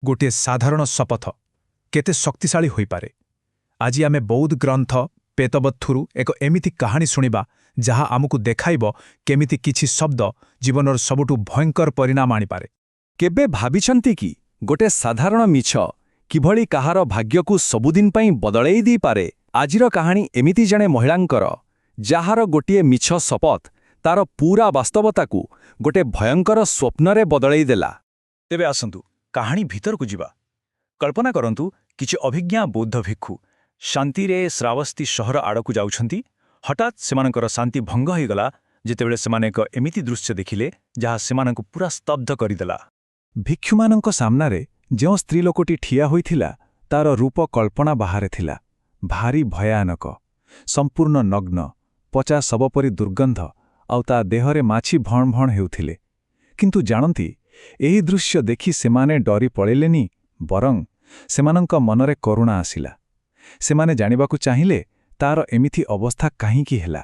ଗୋଟିଏ ସାଧାରଣ ଶପଥ କେତେ ଶକ୍ତିଶାଳୀ ହୋଇପାରେ। ଆଜି ଆମେ ବୌଦ୍ଧ ଗ୍ରନ୍ଥ ପେତବତ୍ଥୁରୁ ଏକ ଏମିତି କାହାଣୀ ଶୁଣିବା ଯାହା ଆମକୁ ଦେଖାଇବ କେମିତି କିଛି ଶବ୍ଦ ଜୀବନର ସବୁଠୁ ଭୟଙ୍କର ପରିଣାମ ଆଣିପାରେ। କେବେ ଭାବିଛନ୍ତି କି ଗୋଟେ ସାଧାରଣ ମିଛ କିଭଳି କାହାର ଭାଗ୍ୟକୁ ସବୁଦିନ ପାଇଁ ବଦଳେଇ ଦେଇପାରେ? ଆଜିର କାହାଣୀ ଏମିତି ଜଣେ ମହିଳାଙ୍କର, ଯାହାର ଗୋଟିଏ ମିଛ ଶପଥ ତାର ପୂରା ବାସ୍ତବତାକୁ ଗୋଟେ ଭୟଙ୍କର ସ୍ୱପ୍ନରେ ବଦଳେଇ ଦେଲା। ତେବେ ଆସନ୍ତୁ କାହାଣୀ ଭିତରକୁ ଯିବା। କଳ୍ପନା କରନ୍ତୁ କିଛି ଅଭିଜ୍ଞା ବୌଦ୍ଧ ଭିକ୍ଷୁ ଶାନ୍ତିରେ ଶ୍ରାବସ୍ତୀ ସହର ଆଡ଼କୁ ଯାଉଛନ୍ତି। ହଠାତ୍ ସେମାନଙ୍କର ଶାନ୍ତି ଭଙ୍ଗ ହୋଇଗଲା ଯେତେବେଳେ ସେମାନେ ଏକ ଏମିତି ଦୃଶ୍ୟ ଦେଖିଲେ ଯାହା ସେମାନଙ୍କୁ ପୁରା ସ୍ତବ୍ଧ କରିଦେଲା। ଭିକ୍ଷୁମାନଙ୍କ ସାମ୍ନାରେ ଯେଉଁ ସ୍ତ୍ରୀ ଲୋକଟି ଠିଆ ହୋଇଥିଲା ତାର ରୂପ କଳ୍ପନା ବାହାରେ ଥିଲା। ଭାରି ଭୟାନକ, ସମ୍ପୂର୍ଣ୍ଣ ନଗ୍ନ, ପଚା ଶବ ପରି ଦୁର୍ଗନ୍ଧ, ଆଉ ତା ଦେହରେ ମାଛି ଭଣ ଭଣ ହେଉଥିଲେ। କିନ୍ତୁ ଜାଣନ୍ତି, ଏହି ଦୃଶ୍ୟ ଦେଖି ସେମାନେ ଡରି ପଳେଇଲେନି, ବରଂ ସେମାନଙ୍କ ମନରେ କରୁଣା ଆସିଲା। ସେମାନେ ଜାଣିବାକୁ ଚାହିଁଲେ ତାର ଏମିତି ଅବସ୍ଥା କାହିଁକି ହେଲା।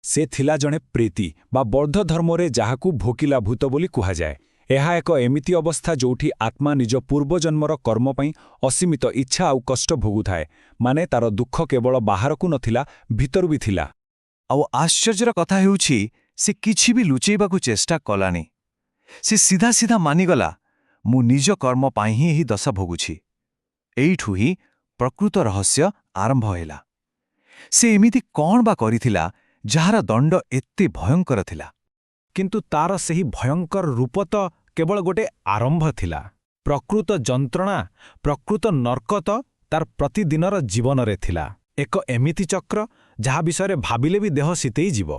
ସେ ଥିଲା ଜଣେ ପ୍ରେତୀ ବା ବୌଦ୍ଧ ଧର୍ମରେ ଯାହାକୁ ଭୋକିଲା ଭୂତ ବୋଲି କୁହାଯାଏ। ଏହା ଏକ ଏମିତି ଅବସ୍ଥା ଯୋଉଠି ଆତ୍ମା ନିଜ ପୂର୍ବଜନ୍ମର କର୍ମ ପାଇଁ ଅସୀମିତ ଇଚ୍ଛା ଆଉ କଷ୍ଟ ଭୋଗୁଥାଏ। ମାନେ ତାର ଦୁଃଖ କେବଳ ବାହାରକୁ ନଥିଲା, ଭିତରୁ ବି ଥିଲା। ଆଉ ଆଶ୍ଚର୍ଯ୍ୟର କଥା ହେଉଛି, ସେ କିଛି ବି ଲୁଚେଇବାକୁ ଚେଷ୍ଟା କଲାନି। ସେ ସିଧା ସିଧା ମାନିଗଲା, ମୁଁ ନିଜ କର୍ମ ପାଇଁ ହିଁ ଏହି ଦଶା ଭୋଗୁଛି। ଏଇଠୁ ହିଁ ପ୍ରକୃତ ରହସ୍ୟ ଆରମ୍ଭ ହେଲା। ସେ ଏମିତି କ'ଣ ବା କରିଥିଲା ଯାହାର ଦଣ୍ଡ ଏତେ ଭୟଙ୍କର ଥିଲା? କିନ୍ତୁ ତାର ସେହି ଭୟଙ୍କର ରୂପ ତ କେବଳ ଗୋଟେ ଆରମ୍ଭ ଥିଲା। ପ୍ରକୃତ ଯନ୍ତ୍ରଣା, ପ୍ରକୃତ ନର୍କ ତ ତାର ପ୍ରତିଦିନର ଜୀବନରେ ଥିଲା। ଏକ ଏମିତି ଚକ୍ର ଯାହା ବିଷୟରେ ଭାବିଲେ ବି ଦେହ ଶୀତେଇ ଯିବ।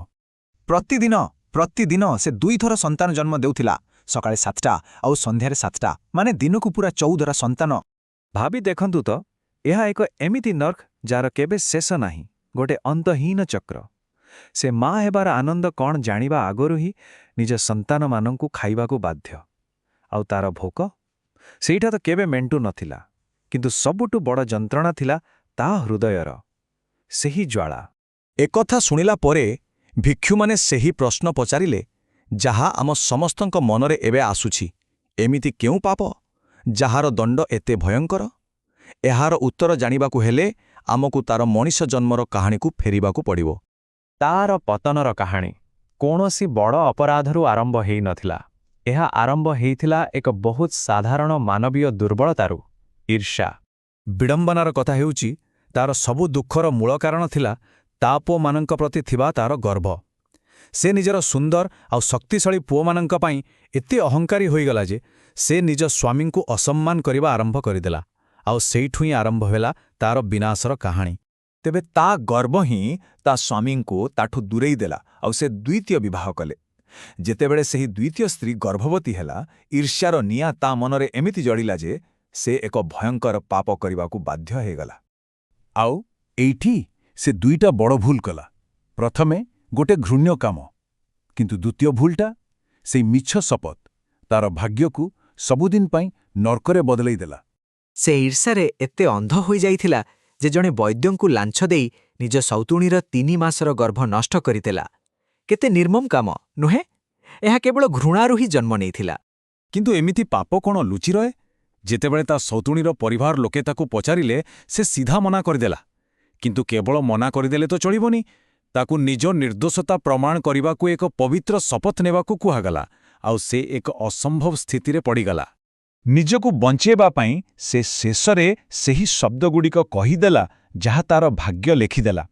ପ୍ରତିଦିନ ସେ 2 ଥର ସନ୍ତାନ ଜନ୍ମ ଦେଉଥିଲା। ସକାଳେ 7ଟା ଆଉ ସନ୍ଧ୍ୟାରେ 7ଟା, ମାନେ ଦିନକୁ ପୁରା 14ଟା ସନ୍ତାନ। ଭାବି ଦେଖନ୍ତୁ ତ, ଏହା ଏକ ଏମିତି ନର୍କ ଯାହାର କେବେ ଶେଷ ନାହିଁ, ଗୋଟେ ଅନ୍ତହୀନ ଚକ୍ର। ସେ ମା ହେବାର ଆନନ୍ଦ କ'ଣ ଜାଣିବା ଆଗରୁ ହିଁ ନିଜ ସନ୍ତାନମାନଙ୍କୁ ଖାଇବାକୁ ବାଧ୍ୟ। ଆଉ ତାର ଭୋକ, ସେଇଟା ତ କେବେ ମେଣ୍ଟୁ ନଥିଲା। କିନ୍ତୁ ସବୁଠୁ ବଡ଼ ଯନ୍ତ୍ରଣା ଥିଲା ତା ହୃଦୟର ସେହି ଜ୍ୱାଳା। ଏକଥା ଶୁଣିଲା ପରେ ଭିକ୍ଷୁମାନେ ସେହି ପ୍ରଶ୍ନ ପଚାରିଲେ ଯାହା ଆମ ସମସ୍ତଙ୍କ ମନରେ ଏବେ ଆସୁଛି, ଏମିତି କେଉଁ ପାପ ଯାହାର ଦଣ୍ଡ ଏତେ ଭୟଙ୍କର? ଏହାର ଉତ୍ତର ଜାଣିବାକୁ ହେଲେ ଆମକୁ ତାର ମଣିଷ ଜନ୍ମର କାହାଣୀକୁ ଫେରିବାକୁ ପଡ଼ିବ। ତାର ପତନର କାହାଣୀ କୌଣସି ବଡ଼ ଅପରାଧରୁ ଆରମ୍ଭ ହେଇନଥିଲା। ଏହା ଆରମ୍ଭ ହେଇଥିଲା ଏକ ବହୁତ ସାଧାରଣ ମାନବୀୟ ଦୁର୍ବଳତାରୁ, ଈର୍ଷା। ବିଡ଼ମ୍ବନାର କଥା ହେଉଛି, ତାର ସବୁ ଦୁଃଖର ମୂଳ କାରଣ ଥିଲା ତା ପୁଅମାନଙ୍କ ପ୍ରତି ଥିବା ତାର ଗର୍ବ। ସେ ନିଜର ସୁନ୍ଦର ଆଉ ଶକ୍ତିଶାଳୀ ପୁଅମାନଙ୍କ ପାଇଁ ଏତେ ଅହଙ୍କାରୀ ହୋଇଗଲା ଯେ ସେ ନିଜ ସ୍ୱାମୀଙ୍କୁ ଅସମ୍ମାନ କରିବା ଆରମ୍ଭ କରିଦେଲା। ଆଉ ସେଇଠୁ ହିଁ ଆରମ୍ଭ ହେଲା ତାର ବିନାଶର କାହାଣୀ। ତେବେ ତା ଗର୍ବ ହିଁ ତା ସ୍ୱାମୀଙ୍କୁ ତାଠୁ ଦୂରେଇ ଦେଲା ଆଉ ସେ ଦ୍ୱିତୀୟ ବିବାହ କଲେ। ଯେତେବେଳେ ସେହି ଦ୍ୱିତୀୟ ସ୍ତ୍ରୀ ଗର୍ଭବତୀ ହେଲା, ଈର୍ଷ୍ୟାର ନିଆଁ ତା ମନରେ ଏମିତି ଜଳିଲା ଯେ ସେ ଏକ ଭୟଙ୍କର ପାପ କରିବାକୁ ବାଧ୍ୟ ହୋଇଗଲା। ଆଉ ଏଇଠି ସେ 2ଟା ବଡ଼ ଭୁଲ କଲା। ପ୍ରଥମେ ଗୋଟେ ଘୃଣ୍ୟ କାମ, କିନ୍ତୁ ଦ୍ୱିତୀୟ ଭୁଲଟା ସେଇ ମିଛ ଶପଥ ତାର ଭାଗ୍ୟକୁ ସବୁଦିନ ପାଇଁ ନର୍କରେ ବଦଳେଇ ଦେଲା। ସେ ଈର୍ଷାରେ ଏତେ ଅନ୍ଧ ହୋଇଯାଇଥିଲା ଯେ ଜଣେ ବୈଦ୍ୟଙ୍କୁ ଲାଞ୍ଚ ଦେଇ ନିଜ ସୌତୁଣୀର 3 ମାସର ଗର୍ଭ ନଷ୍ଟ କରିଦେଲା। କେତେ ନିର୍ମମ କାମ, ନୁହେଁ? ଏହା କେବଳ ଘୃଣାରୁ ହିଁ ଜନ୍ମ ନେଇଥିଲା। କିନ୍ତୁ ଏମିତି ପାପ କ'ଣ ଲୁଚି ରହେ? ଯେତେବେଳେ ତା ସୌତୁଣୀର ପରିବାର ଲୋକେ ତାକୁ ପଚାରିଲେ, ସେ ସିଧା ମନା କରିଦେଲା। କିନ୍ତୁ କେବଳ ମନା କରିଦେଲେ ତ ଚଳିବନି, ତାକୁ ନିଜ ନିର୍ଦ୍ଦୋଷତା ପ୍ରମାଣ କରିବାକୁ ଏକ ପବିତ୍ର ଶପଥ ନେବାକୁ କୁହାଗଲା। ଆଉ ସେ ଏକ ଅସମ୍ଭବ ସ୍ଥିତିରେ ପଡ଼ିଗଲା। ନିଜକୁ ବଞ୍ଚେଇବା ପାଇଁ ସେ ଶେଷରେ ସେହି ଶବ୍ଦଗୁଡ଼ିକ କହିଦେଲା ଯାହା ତାର ଭାଗ୍ୟ ଲେଖିଦେଲା।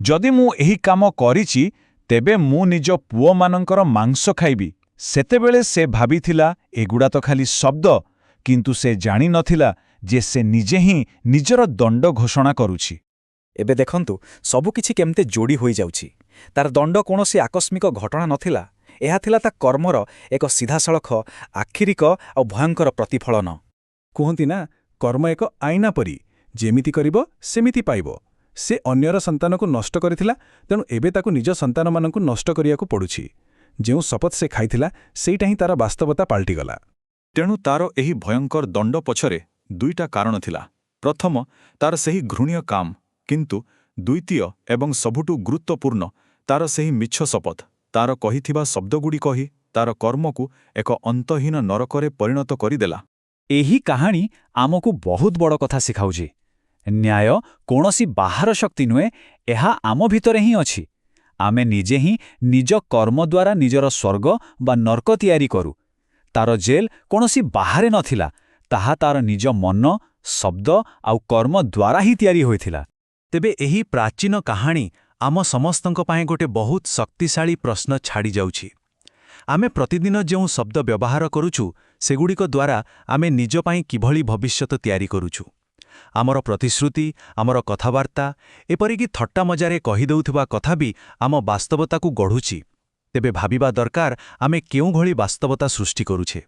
ଯଦି ମୁଁ ଏହି କାମ କରିଛି, ତେବେ ମୁଁ ନିଜ ପୁଅମାନଙ୍କର ମାଂସ ଖାଇବି। ସେତେବେଳେ ସେ ଭାବିଥିଲା ଏଗୁଡ଼ା ତ ଖାଲି ଶବ୍ଦ, କିନ୍ତୁ ସେ ଜାଣିନଥିଲା ଯେ ସେ ନିଜେ ହିଁ ନିଜର ଦଣ୍ଡ ଘୋଷଣା କରୁଛି। ଏବେ ଦେଖନ୍ତୁ ସବୁକିଛି କେମିତି ଯୋଡ଼ି ହୋଇଯାଉଛି। ତାର ଦଣ୍ଡ କୌଣସି ଆକସ୍ମିକ ଘଟଣା ନଥିଲା। ଏହା ଥିଲା ତା କର୍ମର ଏକ ସିଧାସଳଖ, ଆକ୍ଷରିକ ଆଉ ଭୟଙ୍କର ପ୍ରତିଫଳନ। କୁହନ୍ତି ନା, କର୍ମ ଏକ ଆଇନା ପରି, ଯେମିତି କରିବ ସେମିତି ପାଇବ। ସେ ଅନ୍ୟର ସନ୍ତାନକୁ ନଷ୍ଟ କରିଥିଲା, ତେଣୁ ଏବେ ତାକୁ ନିଜ ସନ୍ତାନମାନଙ୍କୁ ନଷ୍ଟ କରିବାକୁ ପଡ଼ୁଛି। ଯେଉଁ ଶପଥ ସେ ଖାଇଥିଲା, ସେଇଟା ହିଁ ତାର ବାସ୍ତବତା ପାଲଟିଗଲା। ତେଣୁ ତାର ଏହି ଭୟଙ୍କର ଦଣ୍ଡ ପଛରେ 2ଟା କାରଣ ଥିଲା। ପ୍ରଥମ, ତାର ସେହି ଘୃଣ୍ୟ କାମ, କିନ୍ତୁ ଦ୍ୱିତୀୟ ଏବଂ ସବୁଠୁ ଗୁରୁତ୍ୱପୂର୍ଣ୍ଣ, ତାର ସେହି ମିଛ ଶପଥ। ତାର କହିଥିବା ଶବ୍ଦଗୁଡ଼ିକ ହିଁ ତାର କର୍ମକୁ ଏକ ଅନ୍ତହୀନ ନରକରେ ପରିଣତ କରିଦେଲା। ଏହି କାହାଣୀ ଆମକୁ ବହୁତ ବଡ଼ କଥା ଶିଖାଉଛି। ନ୍ୟାୟ କୌଣସି ବାହାର ଶକ୍ତି ନୁହେଁ, ଏହା ଆମ ଭିତରେ ହିଁ ଅଛି। ଆମେ ନିଜେ ହିଁ ନିଜ କର୍ମ ଦ୍ୱାରା ନିଜର ସ୍ୱର୍ଗ ବା ନର୍କ ତିଆରି କରୁ। ତାର ଜେଲ୍ କୌଣସି ବାହାରେ ନଥିଲା, ତାହା ତାର ନିଜ ମନ, ଶବ୍ଦ ଆଉ କର୍ମ ଦ୍ୱାରା ହିଁ ତିଆରି ହୋଇଥିଲା। ତେବେ ଏହି ପ୍ରାଚୀନ କାହାଣୀ ଆମ ସମସ୍ତଙ୍କ ପାଇଁ ଗୋଟେ ବହୁତ ଶକ୍ତିଶାଳୀ ପ୍ରଶ୍ନ ଛାଡ଼ିଯାଉଛି। ଆମେ ପ୍ରତିଦିନ ଯେଉଁ ଶବ୍ଦ ବ୍ୟବହାର କରୁଛୁ, ସେଗୁଡ଼ିକ ଦ୍ୱାରା ଆମେ ନିଜ ପାଇଁ କିଭଳି ଭବିଷ୍ୟତ ତିଆରି କରୁଛୁ? ଆମର ପ୍ରତିଶ୍ରୁତି, ଆମର କଥାବାର୍ତ୍ତା, ଏପରିକି ଥଟ୍ଟା ମଜାରେ କହିଦେଉଥିବା କଥା ବି ଆମ ବାସ୍ତବତାକୁ ଗଢ଼ୁଛି। ତେବେ ଭାବିବା ଦରକାର, ଆମେ କେଉଁଭଳି ବାସ୍ତବତା ସୃଷ୍ଟି କରୁଛେ।